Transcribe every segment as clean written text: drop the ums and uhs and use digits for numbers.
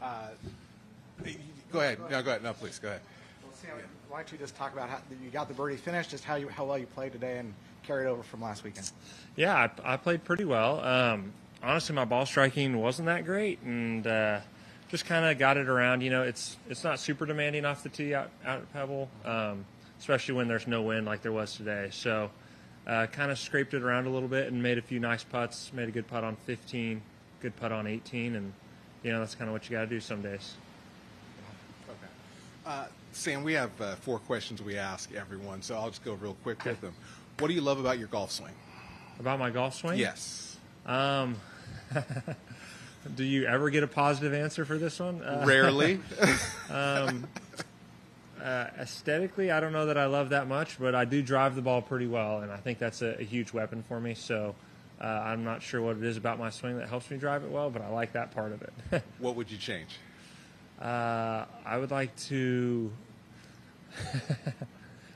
Go ahead. No, go ahead. No, please, go ahead. Well, Sam, why don't you just talk about how you got the birdie finish, just how well you played today and carried over from last weekend? Yeah, I played pretty well. Honestly, my ball striking wasn't that great, and just kind of got it around. It's not super demanding off the tee out at Pebble, especially when there's no wind like there was today. So kind of scraped it around a little bit and made a few nice putts. Made a good putt on 15, good putt on 18, and that's kind of what you got to do some days. Okay. Sam, we have 4 questions we ask everyone, so I'll just go real quick with them. What do you love about your golf swing? About my golf swing? Yes. Do you ever get a positive answer for this one? Rarely. Aesthetically, I don't know that I love that much, but I do drive the ball pretty well, and I think that's a huge weapon for me. So I'm not sure what it is about my swing that helps me drive it well, but I like that part of it. What would you change? I would like to.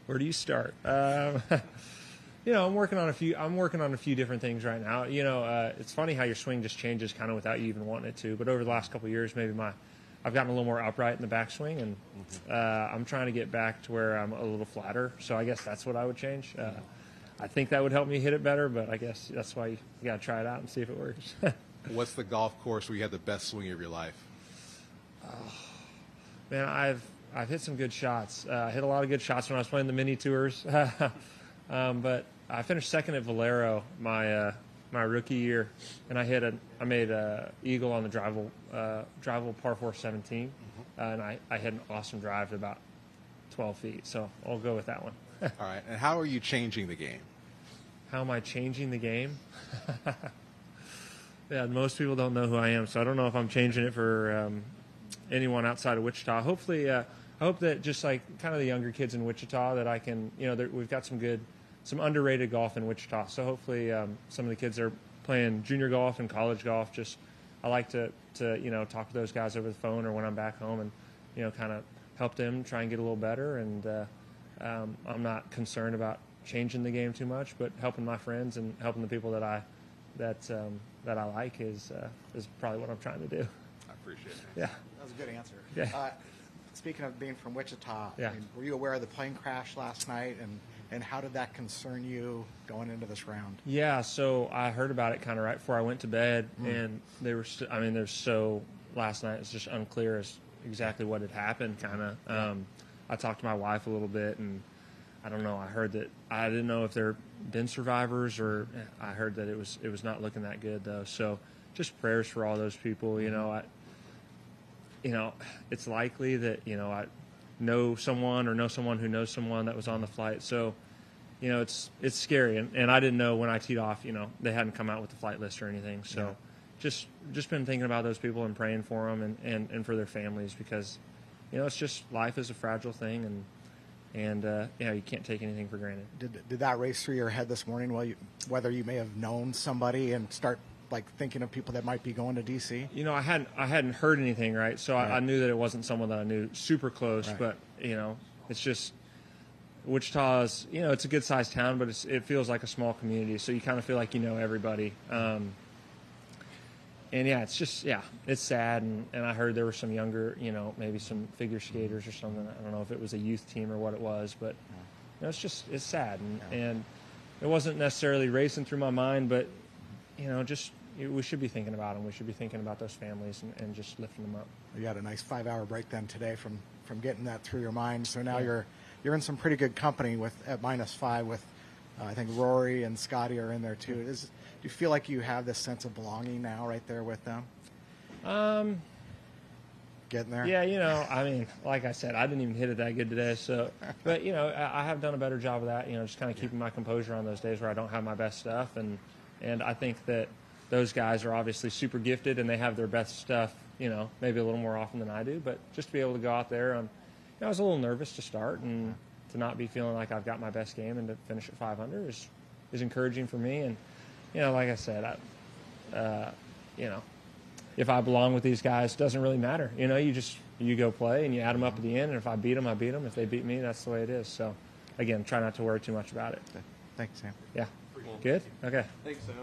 Where do you start? I'm working on a few different things right now. It's funny how your swing just changes kind of without you even wanting it to. But over the last couple of years, maybe I've gotten a little more upright in the backswing, and I'm trying to get back to where I'm a little flatter. So I guess that's what I would change. I think that would help me hit it better, but I guess that's why you got to try it out and see if it works. What's the golf course where you had the best swing of your life? Man, I've hit some good shots. I hit a lot of good shots when I was playing the mini tours. But I finished second at Valero my rookie year, and I made a eagle on the drivable par 4 17, and I hit an awesome drive at about 12 feet. So I'll go with that one. All right. And how are you changing the game? How am I changing the game? Yeah, most people don't know who I am, so I don't know if I'm changing it for anyone outside of Wichita. Hopefully, I hope that just like kind of the younger kids in Wichita that I can, we've got some underrated golf in Wichita. So hopefully some of the kids are playing junior golf and college golf. I like to talk to those guys over the phone or when I'm back home and, kind of help them try and get a little better. And I'm not concerned about changing the game too much, but helping my friends and helping the people that I like is probably what I'm trying to do. I appreciate it. Yeah. That was a good answer. Yeah. Speaking of being from Wichita, yeah. Were you aware of the plane crash last night, and how did that concern you going into this round? Yeah, so I heard about it kind of right before I went to bed, and last night it's just unclear as exactly what had happened, kind of. I talked to my wife a little bit, and I don't know, I heard that I didn't know if there had been survivors, or I heard that it was not looking that good, though. So just prayers for all those people. It's likely that, I know someone or know someone who knows someone that was on the flight. So, it's scary. And I didn't know when I teed off, they hadn't come out with the flight list or anything. So just been thinking about those people and praying for them and for their families, because, it's just, life is a fragile thing, and you can't take anything for granted. Did that race through your head this morning, whether you may have known somebody and start thinking of people that might be going to DC? I hadn't heard anything, right? So I knew that it wasn't someone that I knew super close, right. But it's just Wichita's, it's a good sized town, but it feels like a small community, so you kind of feel like everybody. And it's sad, and I heard there were some younger, maybe some figure skaters or something. I don't know if it was a youth team or what it was, but it's sad, and it wasn't necessarily racing through my mind, but we should be thinking about them. We should be thinking about those families and just lifting them up. You had a nice 5-hour break then today from getting that through your mind. So now you're in some pretty good company at -5 with I think Rory and Scotty are in there too. Do you feel like you have this sense of belonging now right there with them? Getting there? Yeah, like I said, I didn't even hit it that good today. So, but I have done a better job of that. Just kind of keeping my composure on those days where I don't have my best stuff, and I think that those guys are obviously super gifted and they have their best stuff, maybe a little more often than I do. But just to be able to go out there, I was a little nervous to start, and to not be feeling like I've got my best game and to finish at 500 is encouraging for me. And like I said, if I belong with these guys, it doesn't really matter. You go play and you add them up at the end, and if I beat them, I beat them. If they beat me, that's the way it is. So, again, try not to worry too much about it. Thanks, Sam. Yeah. Good? Okay. Thanks, Sam.